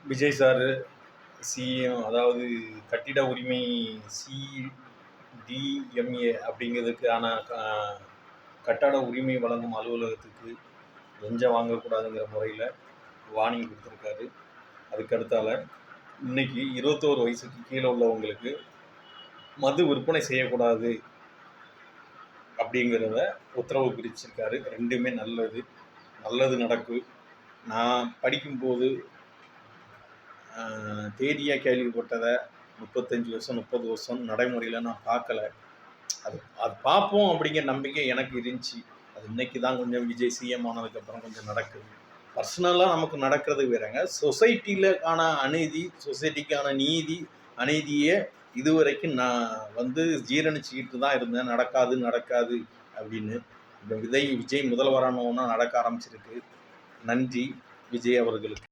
Vijay sir CM, அதாவது கட்டிட உரிமை சிடிஎம்ஏ அப்படிங்கிறதுக்கான கட்டட உரிமை வழங்கும் அலுவலகத்துக்கு லஞ்சம் வாங்கக்கூடாதுங்கிற முறையில் வார்னிங் கொடுத்துருக்காரு. அதுக்கடுத்தால இன்னைக்கு 21 வயசுக்கு கீழே உள்ளவங்களுக்கு மது விற்பனை செய்யக்கூடாது அப்படிங்கிறத உத்தரவு பிரிச்சிருக்காரு. ரெண்டுமே நல்லது நடக்கும். நான் படிக்கும்போது தேதியாக கேள்விப்பட்டதை 35 வருஷம் 30 வருஷம் நடைமுறையில் நான் பார்க்கல. அது பார்ப்போம் அப்படிங்கிற நம்பிக்கை எனக்கு இருந்துச்சு. அது இன்னைக்கு தான் கொஞ்சம் விஜய் சிஎம் ஆனதுக்கப்புறம் கொஞ்சம் நடக்குது. பர்சனலாக நமக்கு நடக்கிறது வேறங்க. சொசைட்டியிலக்கான அநீதி, சொசைட்டிக்கான அநீதியை இதுவரைக்கும் நான் ஜீரணிச்சுக்கிட்டு தான் இருந்தேன். நடக்காது அப்படின்னு. இப்போ விஜய் முதல்வரானோன்னா நடக்க ஆரம்பிச்சிருக்கு. நன்றி விஜய் அவர்களுக்கு.